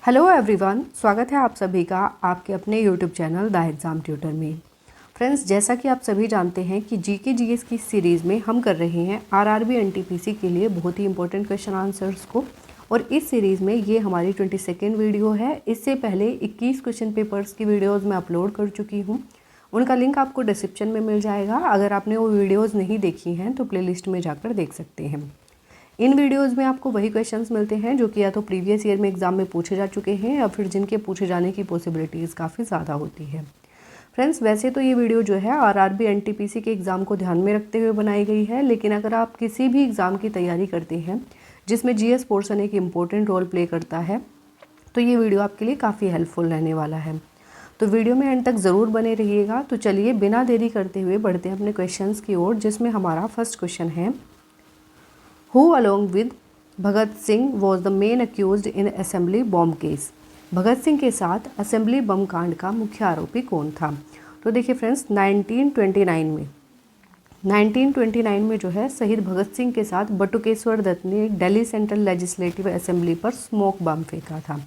Hello everyone, स्वागत है आप सभी का आपके अपने YouTube channel the exam tutor में। फ्रेंड्स, जैसा कि आप सभी जानते हैं कि जीके जीएस की सीरीज़ में हम कर रहे हैं आरआरबी एनटीपीसी के लिए बहुत ही इंपॉर्टेंट क्वेश्चन आंसर्स को। और इस सीरीज़ में ये हमारी 22वीं वीडियो है। इससे पहले 21 क्वेश्चन पेपर्स की वीडियोज़ मैं अपलोड कर चुकी हूँ। उनका लिंक आपको डिस्क्रिप्शन में मिल जाएगा। अगर आपने वो वीडियोज़ नहीं देखी हैं तो प्लेलिस्ट में जाकर देख सकते हैं। इन वीडियोज़ में आपको वही क्वेश्चंस मिलते हैं जो कि या तो प्रीवियस ईयर में एग्ज़ाम में पूछे जा चुके हैं या फिर जिनके पूछे जाने की पॉसिबिलिटीज़ काफ़ी ज़्यादा होती है। फ्रेंड्स, वैसे तो ये वीडियो जो है आरआरबी एनटीपीसी के एग्ज़ाम को ध्यान में रखते हुए बनाई गई है, लेकिन अगर आप किसी भी एग्ज़ाम की तैयारी करते हैं जिसमें जीएस पोर्शन एक इम्पोर्टेंट रोल प्ले करता है तो ये वीडियो आपके लिए काफ़ी हेल्पफुल रहने वाला है। तो वीडियो में एंड तक ज़रूर बने रहिएगा। तो चलिए बिना देरी करते हुए बढ़ते हैं अपने क्वेश्चंस की ओर, जिसमें हमारा फर्स्ट क्वेश्चन है, Who along with Bhagat Singh was the main accused in assembly bomb case? Bhagat Singh के साथ असेंबली बम कांड का मुख्य आरोपी कौन था? तो देखिए फ्रेंड्स, 1929 में जो है शहीद भगत सिंह के साथ बटुकेश्वर दत्त ने दिल्ली सेंट्रल लेजिस्लेटिव असेंबली पर स्मोक बम फेंका था।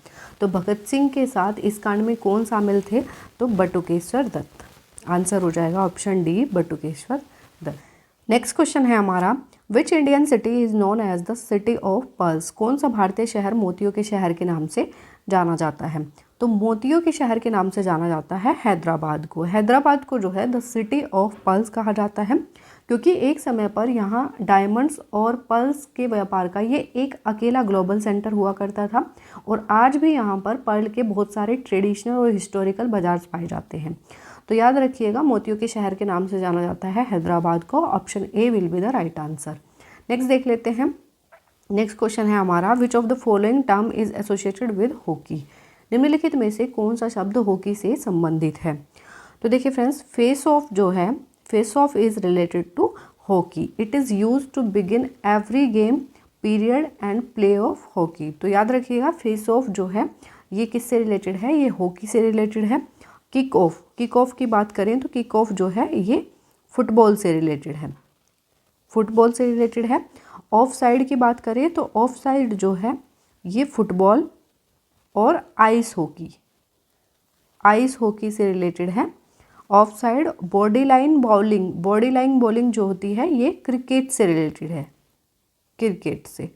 तो भगत सिंह के साथ इस कांड में कौन शामिल थे? तो बटुकेश्वर दत्त। आंसर हो जाएगा option D, Batukeshwar Dutt. Next question है हमारा, which Indian city is known as the city of pearls? कौन सा भारतीय शहर मोतियों के शहर के नाम से जाना जाता है? तो मोतियों के शहर के नाम से जाना जाता है हैदराबाद को। हैदराबाद को जो है द सिटी ऑफ पर्ल्स कहा जाता है, क्योंकि एक समय पर यहाँ डायमंड्स और पर्ल्स के व्यापार का ये एक अकेला ग्लोबल सेंटर हुआ करता था। और आज भी यहाँ पर पर्ल के बहुत सारे ट्रेडिशनल और हिस्टोरिकल बाजार पाए जाते हैं। तो याद रखिएगा, मोतियों के शहर के नाम से जाना जाता है हैदराबाद को। Option A will be the right answer. Next देख लेते हैं। नेक्स्ट क्वेश्चन है हमारा, which of the following term is associated with hockey? निम्नलिखित में से कौन सा शब्द हॉकी से संबंधित है? तो देखिए फ्रेंड्स, फेस ऑफ जो है, face off is related to hockey. It is use to begin every game period and play off hockey. तो याद रखिएगा, फेस ऑफ जो है ये किससे रिलेटेड है? ये हॉकी से रिलेटेड है। किक ऑफ की बात करें तो किक ऑफ जो है ये फुटबॉल से रिलेटेड है, फुटबॉल से रिलेटेड है। ऑफ साइड की बात करें तो ऑफ साइड जो है ये फुटबॉल और आइस हॉकी से रिलेटेड है। Of side body line bowling जो होती है ये क्रिकेट से रिलेटेड है, क्रिकेट से।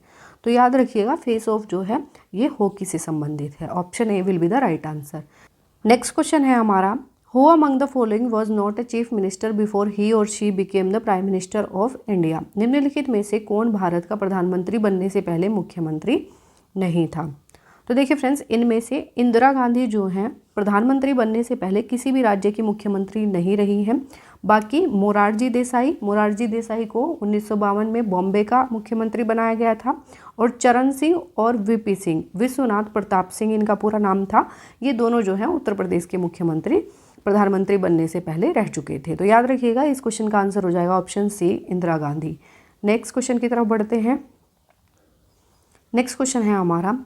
तो याद रखिएगा, फेस ऑफ जो है ये हॉकी से संबंधित है। Option A will be the right answer. Next question है हमारा, who among the following was not a chief minister before he or she became the prime minister of India? निम्नलिखित में से कौन भारत का प्रधानमंत्री बनने से पहले मुख्यमंत्री नहीं था? तो देखिए फ्रेंड्स, इनमें से इंदिरा गांधी जो हैं प्रधानमंत्री बनने से पहले किसी भी राज्य की मुख्यमंत्री नहीं रही हैं। बाकी मोरारजी देसाई को 1952 में बॉम्बे का मुख्यमंत्री बनाया गया था। और चरण सिंह और वीपी सिंह, विश्वनाथ प्रताप सिंह इनका पूरा नाम था, ये दोनों जो हैं उत्तर प्रदेश के मुख्यमंत्री प्रधानमंत्री बनने से पहले रह चुके थे। तो याद रखिएगा, इस क्वेश्चन का आंसर हो जाएगा option C, Indira Gandhi. Next question की तरफ बढ़ते हैं। नेक्स्ट क्वेश्चन है हमारा,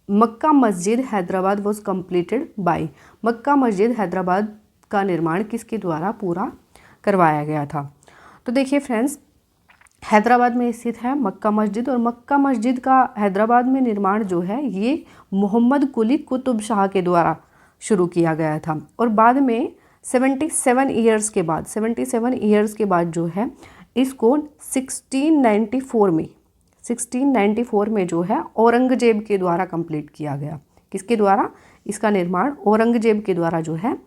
मक्का मस्जिद हैदराबाद वॉज कम्प्लीटेड बाय? मक्का मस्जिद हैदराबाद का निर्माण किसके द्वारा पूरा करवाया गया था? तो देखिए फ्रेंड्स, हैदराबाद में स्थित है मक्का मस्जिद, और मक्का मस्जिद का हैदराबाद में निर्माण जो है ये मोहम्मद कुली कुतुब शाह के द्वारा शुरू किया गया था। और बाद में 77 ईयर्स के बाद जो है इसको 1694 में जो है औरंगजेब के द्वारा कंप्लीट किया गया। किसके द्वारा? इसका निर्माण औरंगजेब के द्वारा जो है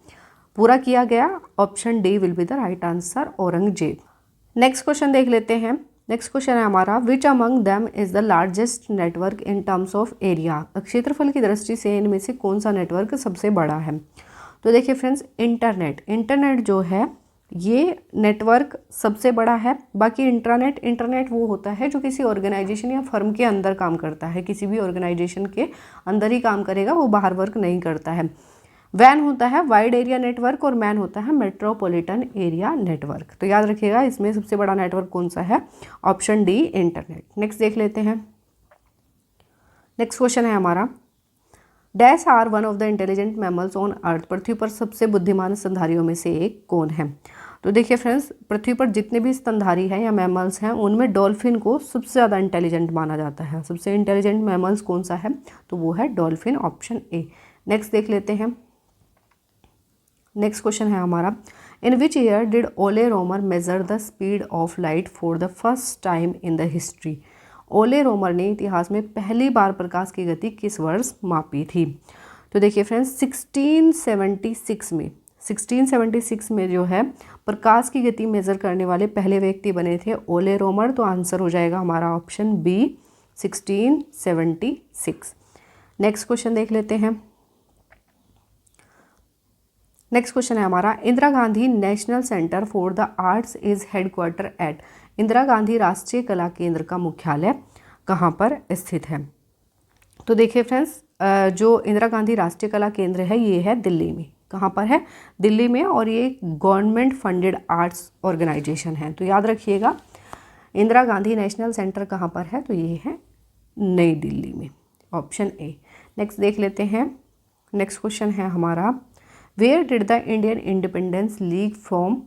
पूरा किया गया। Option D will be the right answer, Aurangzeb. Next question देख लेते हैं। नेक्स्ट क्वेश्चन है हमारा, which among them is the largest network in terms of area? क्षेत्रफल की दृष्टि से इनमें से कौन सा नेटवर्क सबसे बड़ा है? तो देखिए फ्रेंड्स, इंटरनेट जो है ये नेटवर्क सबसे बड़ा है। बाकी इंटरनेट वो होता है जो किसी ऑर्गेनाइजेशन या फर्म के अंदर काम करता है, किसी भी ऑर्गेनाइजेशन के अंदर ही काम करेगा, वो बाहर वर्क नहीं करता है। वैन होता है वाइड एरिया नेटवर्क और मैन होता है मेट्रोपॉलिटन एरिया नेटवर्क। तो याद रखिएगा, इसमें सबसे बड़ा नेटवर्क कौन सा है? Option D, internet. नेक्स्ट देख लेते हैं। नेक्स्ट क्वेश्चन है हमारा, dash are one of the intelligent mammals on earth? पृथ्वी पर सबसे बुद्धिमान स्तनधारियों में से एक कौन है? तो देखिए फ्रेंड्स, पृथ्वी पर जितने भी स्तनधारी हैं या मैमल्स हैं उनमें डॉल्फिन को सबसे ज़्यादा इंटेलिजेंट माना जाता है। सबसे इंटेलिजेंट मैमल्स कौन सा है, तो वो है डॉल्फिन, ऑप्शन ए। नेक्स्ट देख लेते हैं। नेक्स्ट क्वेश्चन है हमारा, इन विच year did Ole Romer measure the speed of light for the first time in the history. Ole Romer ने इतिहास में पहली बार प्रकाश की गति किस वर्ष मापी थी। तो देखिए फ्रेंड्स, 1676 में जो है प्रकाश की गति मेज़र करने वाले पहले व्यक्ति बने थे ओले रोमर। तो आंसर हो जाएगा हमारा ऑप्शन बी, 1676। नेक्स्ट क्वेश्चन देख लेते हैं। नेक्स्ट क्वेश्चन है हमारा, Indira Gandhi national centre for the arts is headquarter at. Indira Gandhi राष्ट्रीय कला केंद्र का मुख्यालय कहाँ पर स्थित है। तो देखिए फ्रेंड्स, जो इंदिरा गांधी राष्ट्रीय कला केंद्र है ये है दिल्ली में। कहाँ पर है, दिल्ली में, और ये गवर्नमेंट फंडेड आर्ट्स ऑर्गेनाइजेशन है। तो याद रखिएगा, इंदिरा गांधी नेशनल सेंटर कहाँ पर है, तो ये है नई दिल्ली में, ऑप्शन ए। नेक्स्ट देख लेते हैं। नेक्स्ट क्वेश्चन है हमारा, where did the Indian independence league form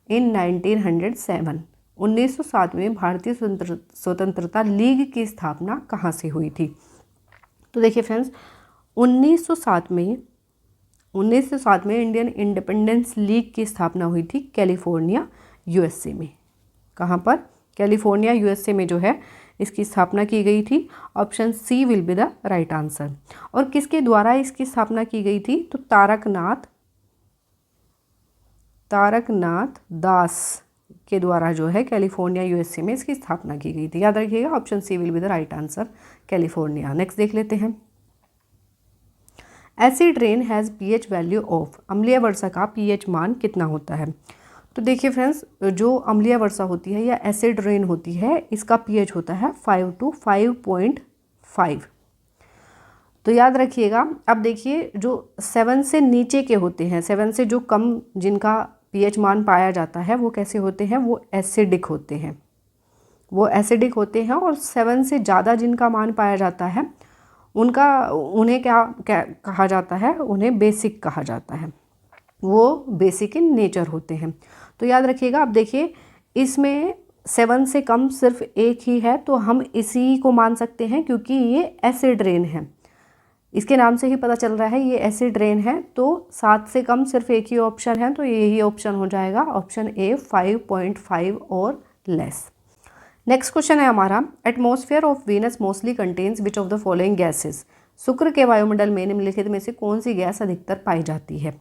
in 1907। 1907 में भारतीय स्वतंत्रता लीग की स्थापना कहाँ से हुई थी। तो देखिए फ्रेंड्स, 1907 में इंडियन इंडिपेंडेंस लीग की स्थापना हुई थी कैलिफोर्निया यूएसए में। कहाँ पर, कैलिफोर्निया यूएसए में जो है इसकी स्थापना की गई थी। Option C will be the right answer. और किसके द्वारा इसकी स्थापना की गई थी, तो तारकनाथ दास के द्वारा जो है कैलिफोर्निया यूएसए में इसकी स्थापना की गई थी। याद रखिएगा, option C will be the right answer, California. Next देख लेते हैं। Acid rain has pH value of. अम्लीय वर्षा का पीएच मान कितना होता है। तो देखिए फ्रेंड्स, जो अम्लीय वर्षा होती है या एसिड रेन होती है इसका पीएच होता है 5 to 5.5। तो याद रखिएगा। अब देखिए, जो 7 से नीचे के होते हैं, 7 से जो कम जिनका पीएच मान पाया जाता है वो कैसे होते हैं, वो एसिडिक होते हैं, और 7 से ज़्यादा जिनका मान पाया जाता है उन्हें क्या कहा जाता है, उन्हें बेसिक कहा जाता है। वो बेसिक इन नेचर होते हैं। तो याद रखिएगा। अब देखिए, इसमें 7 से कम सिर्फ एक ही है, तो हम इसी को मान सकते हैं क्योंकि ये एसिड रेन है। इसके नाम से ही पता चल रहा है ये एसिड रेन है। तो 7 से कम सिर्फ एक ही ऑप्शन है, तो यही ऑप्शन हो जाएगा, ऑप्शन ए, 5.5 और लेस। नेक्स्ट क्वेश्चन है हमारा, atmosphere of Venus mostly contains which of the following gases. शुक्र के वायुमंडल में निम्नलिखित में से कौन सी गैस अधिकतर पाई जाती है।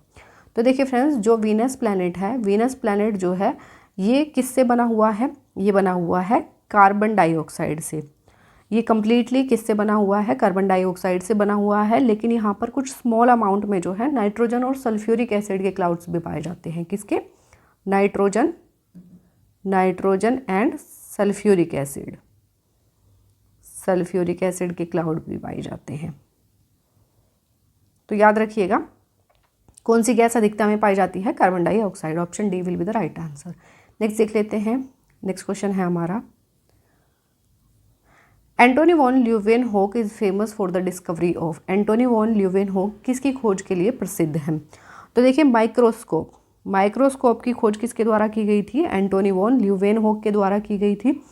तो देखिए फ्रेंड्स, जो वीनस प्लैनेट है, वीनस प्लैनेट जो है ये किससे बना हुआ है, ये बना हुआ है कार्बन डाइऑक्साइड से। ये कम्प्लीटली किससे बना हुआ है, कार्बन डाइऑक्साइड से बना हुआ है। लेकिन यहाँ पर कुछ स्मॉल अमाउंट में जो है नाइट्रोजन और सल्फ्यूरिक एसिड के क्लाउड्स भी पाए जाते हैं। किसके, नाइट्रोजन एंड सल्फ्यूरिक एसिड के क्लाउड भी पाए जाते हैं। तो याद रखिएगा, कौन सी गैस अधिकता में पाई जाती है, carbon dioxide, option D will be the right answer. Next देख लेते हैं। नेक्स्ट क्वेश्चन है हमारा, Antonie van Leeuwenhoek is famous for the discovery of. Antonie van Leeuwenhoek किसकी खोज के लिए प्रसिद्ध है। तो देखिए, माइक्रोस्कोप की खोज किसके द्वारा की गई थी, एंटोनी वॉन ल्यूवेनहोक के द्वारा की गई थी।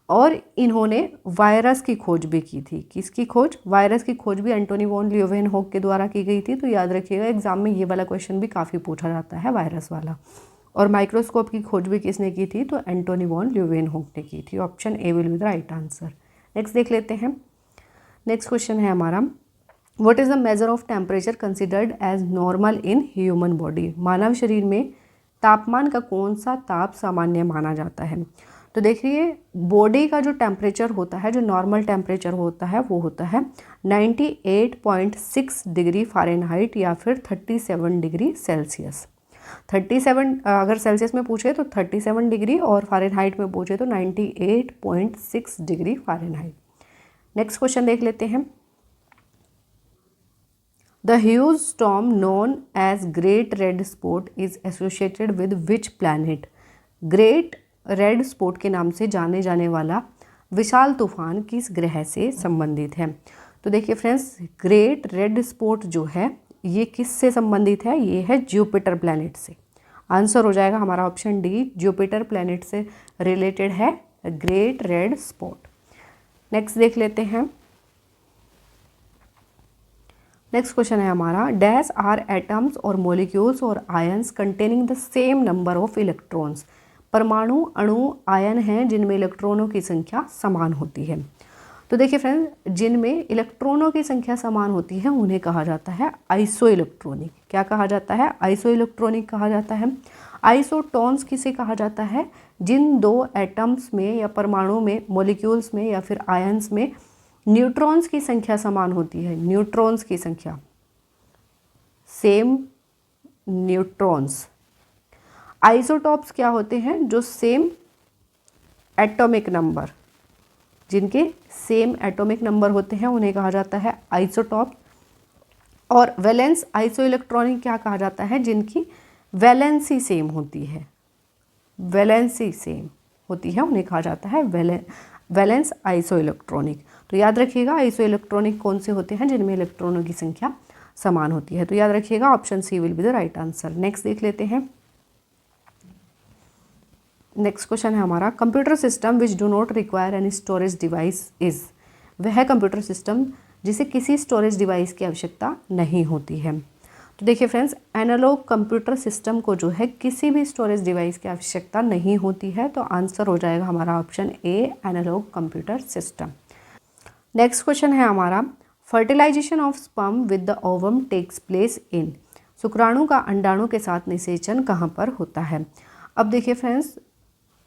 और इन्होंने वायरस की खोज भी की थी। किसकी खोज, वायरस की खोज भी एंटोनी वॉन ल्यूवेनहोक के द्वारा की गई थी। तो याद रखिएगा, एग्जाम में ये वाला क्वेश्चन भी काफ़ी पूछा जाता है, वायरस वाला। और माइक्रोस्कोप की खोज भी किसने की थी, तो एंटोनी वॉन ल्यूवेनहोक ने की थी, option A will be the right answer. Next देख लेते हैं। नेक्स्ट क्वेश्चन है हमारा, what is the measure of temperature considered as normal in human body. मानव शरीर में तापमान का कौन सा ताप सामान्य माना जाता है। तो देखिए, बॉडी का जो टेम्परेचर होता है, जो नॉर्मल टेम्परेचर होता है, वो होता है 98.6 डिग्री फ़ारेनहाइट या फिर 37 डिग्री सेल्सियस। 37 अगर सेल्सियस में पूछे तो 37 डिग्री, और फ़ारेनहाइट में पूछे तो 98.6 डिग्री फ़ारेनहाइट। नेक्स्ट क्वेश्चन देख लेते हैं। The huge storm known as great red spot is associated with which planet. Great red spot के नाम से जाने जाने वाला विशाल तूफान किस ग्रह से संबंधित है। तो देखिए फ्रेंड्स, ग्रेट रेड स्पॉट जो है ये किससे संबंधित है, ये है जुपिटर प्लैनेट से। आंसर हो जाएगा हमारा ऑप्शन डी, जुपिटर प्लैनेट से रिलेटेड है ग्रेट रेड स्पॉट। नेक्स्ट देख लेते हैं। नेक्स्ट क्वेश्चन है हमारा, डैश आर एटम्स और मॉलिक्यूल्स और ions containing the same number of electrons. परमाणु अणु आयन हैं जिनमें इलेक्ट्रॉनों की संख्या समान होती है। तो देखिए फ्रेंड्स, जिनमें इलेक्ट्रॉनों की संख्या समान होती है उन्हें कहा जाता है आइसो इलेक्ट्रॉनिक। क्या कहा जाता है? आइसो इलेक्ट्रॉनिक कहा जाता है। आइसोटॉन्स किसे कहा जाता है? जिन दो एटम्स में या परमाणु में, मॉलिक्यूल्स में या फिर आयंस में न्यूट्रॉन्स की संख्या समान होती है। न्यूट्रॉन्स की संख्या, सेम न्यूट्रॉन्स। आइसोटॉप्स क्या होते हैं? जो सेम एटॉमिक नंबर, जिनके सेम एटॉमिक नंबर होते हैं उन्हें कहा जाता है आइसोटॉप। और वैलेंस आइसो इलेक्ट्रॉनिक क्या कहा जाता है? जिनकी वैलेंसी सेम होती है। वैलेंसी सेम होती है उन्हें कहा जाता है वैलेंस आइसो इलेक्ट्रॉनिक। तो याद रखिएगा, आइसो इलेक्ट्रॉनिक कौन से होते हैं? जिनमें इलेक्ट्रॉनों की संख्या समान होती है। तो याद रखिएगा option C will be the right answer. Next देख लेते हैं। नेक्स्ट क्वेश्चन है हमारा, computer system which do not require any storage device is. वह कंप्यूटर सिस्टम जिसे किसी स्टोरेज डिवाइस की आवश्यकता नहीं होती है। तो देखिए फ्रेंड्स, एनालॉग कंप्यूटर सिस्टम को जो है किसी भी स्टोरेज डिवाइस की आवश्यकता नहीं होती है। तो आंसर हो जाएगा हमारा option A, analogue computer system. Next question है हमारा, fertilisation of sperm with the ovum takes place in. शुक्राणु का अंडाणु के साथ निषेचन कहाँ पर होता है? अब देखिए फ्रेंड्स,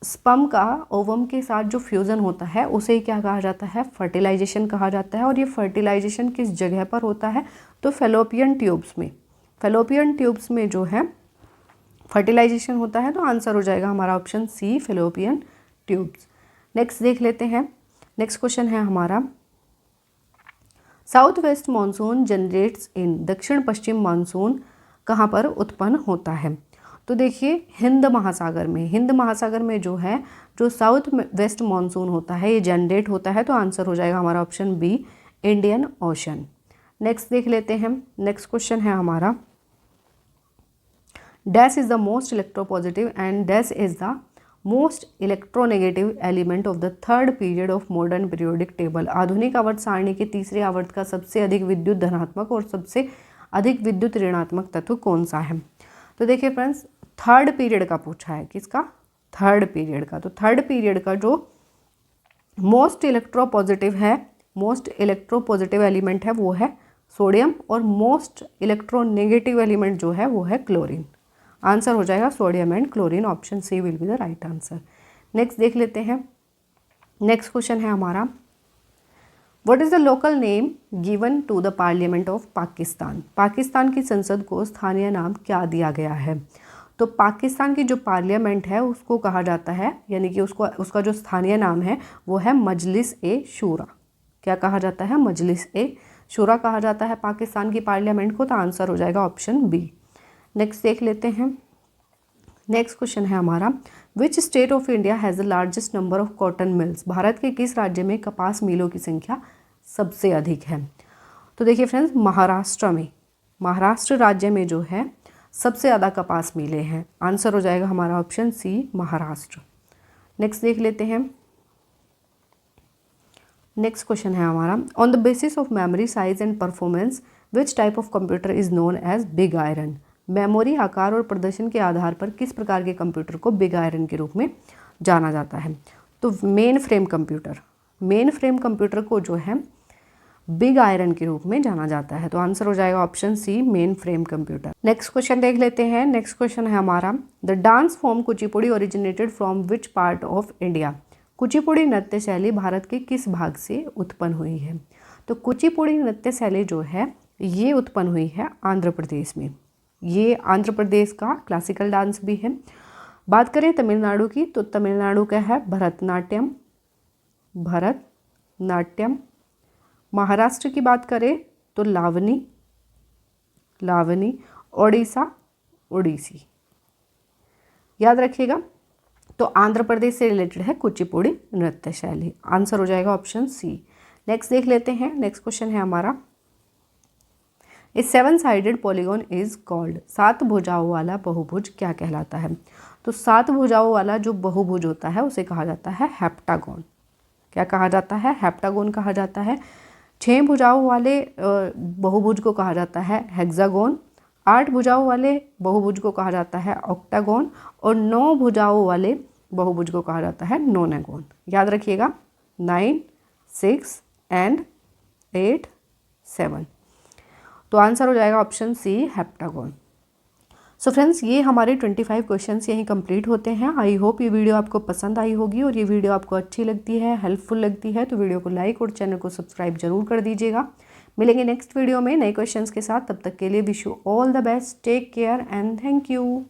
स्पर्म का ओवम के साथ जो फ्यूज़न होता है उसे क्या कहा जाता है? फर्टिलाइजेशन कहा जाता है। और ये फर्टिलाइजेशन किस जगह पर होता है? तो फैलोपियन ट्यूब्स में। फैलोपियन ट्यूब्स में जो है फर्टिलाइजेशन होता है। तो आंसर हो जाएगा हमारा option C, fallopian tubes. Next देख लेते हैं। नेक्स्ट क्वेश्चन है हमारा, south west monsoon generates in. दक्षिण पश्चिम मानसून कहाँ पर उत्पन्न होता है? तो देखिए, हिंद महासागर में। हिंद महासागर में जो है, जो साउथ वेस्ट मानसून होता है ये जनरेट होता है। तो आंसर हो जाएगा हमारा option B, Indian ocean. Next देख लेते हैं। नेक्स्ट क्वेश्चन है हमारा, dash is the most electropositive and dash is the most electronegative element of the third period of modern periodic table. आधुनिक आवर्त सारणी के तीसरे आवर्त का सबसे अधिक विद्युत धनात्मक और सबसे अधिक विद्युत ऋणात्मक तत्व कौन सा है? तो देखिए फ्रेंड्स, थर्ड पीरियड का पूछा है। किसका? थर्ड पीरियड का। तो थर्ड पीरियड का जो मोस्ट इलेक्ट्रोपॉजिटिव है, मोस्ट इलेक्ट्रोपॉजिटिव एलिमेंट है वो है सोडियम। और मोस्ट इलेक्ट्रोनेगेटिव एलिमेंट जो है वो है क्लोरीन। आंसर हो जाएगा sodium and chlorine. Option C will be the right answer. Next देख लेते हैं। नेक्स्ट क्वेश्चन है हमारा, what is the local name given to the parliament of Pakistan. Pakistan की संसद को स्थानीय नाम क्या दिया गया है? तो पाकिस्तान की जो पार्लियामेंट है उसको कहा जाता है, यानी कि उसका जो स्थानीय नाम है वो है मजलिस ए शूरा। क्या कहा जाता है? मजलिस ए शूरा कहा जाता है पाकिस्तान की पार्लियामेंट को। तो आंसर हो जाएगा ऑप्शन बी। नेक्स्ट देख लेते हैं। नेक्स्ट क्वेश्चन है हमारा, which state of India has the largest number of cotton mills. Bharat के किस राज्य में कपास मिलों की संख्या सबसे अधिक है? तो देखिए फ्रेंड्स, महाराष्ट्र में, महाराष्ट्र राज्य में जो है सबसे ज़्यादा कपास मिलें हैं। आंसर हो जाएगा हमारा ऑप्शन सी, महाराष्ट्र। नेक्स्ट देख लेते हैं। नेक्स्ट क्वेश्चन है हमारा, on the basis of memory size and performance which type of computer is known as big iron. Memory, आकार और प्रदर्शन के आधार पर किस प्रकार के कंप्यूटर को बिग आयरन के रूप में जाना जाता है? तो main frame computer, main frame computer को जो है बिग आयरन के रूप में जाना जाता है। तो आंसर हो जाएगा option C, mainframe computer. Next question देख लेते हैं। नेक्स्ट क्वेश्चन है हमारा, the dance form Kuchipudi originated from which part of India. Kuchipudi नृत्य शैली भारत के किस भाग से उत्पन्न हुई है? तो कुचिपुड़ी नृत्य शैली जो है ये उत्पन्न हुई है आंध्र प्रदेश में। ये आंध्र प्रदेश का क्लासिकल डांस भी है। बात करें तमिलनाडु की, तो तमिलनाडु का है भरतनाट्यम, भरतनाट्यम। महाराष्ट्र की बात करें तो लावनी, लावनी। ओडिशा, ओडिसी। याद रखिएगा, तो आंध्र प्रदेश से रिलेटेड है कुचिपुड़ी नृत्य शैली। आंसर हो जाएगा ऑप्शन सी। नेक्स्ट देख लेते हैं। नेक्स्ट क्वेश्चन है हमारा, ए 7-साइडेड पॉलीगॉन इज कॉल्ड, 7 भुजाओं वाला बहुभुज क्या कहलाता है? तो 7 भुजाओं वाला जो बहुभुज होता है उसे कहा जाता है हेप्टागोन। क्या कहा जाता है? हेप्टागोन कहा जाता है। 6 भुजाओं वाले बहुभुज को कहा जाता है हेक्सागोन। 8 भुजाओं वाले बहुभुज को कहा जाता है ऑक्टागोन और 9 भुजाओं वाले बहुभुज को कहा जाता है नोनागोन। याद रखिएगा 9, 6 एंड 8, 7। तो आंसर हो जाएगा option C heptagon. So friends, ये हमारे 25 क्वेश्चंस यहीं कंप्लीट होते हैं। आई होप ये वीडियो आपको पसंद आई होगी और ये वीडियो आपको अच्छी लगती है, हेल्पफुल लगती है तो वीडियो को लाइक और चैनल को सब्सक्राइब जरूर कर दीजिएगा। मिलेंगे नेक्स्ट वीडियो में नए क्वेश्चंस के साथ। तब तक के लिए wish you all the best, take care and thank you.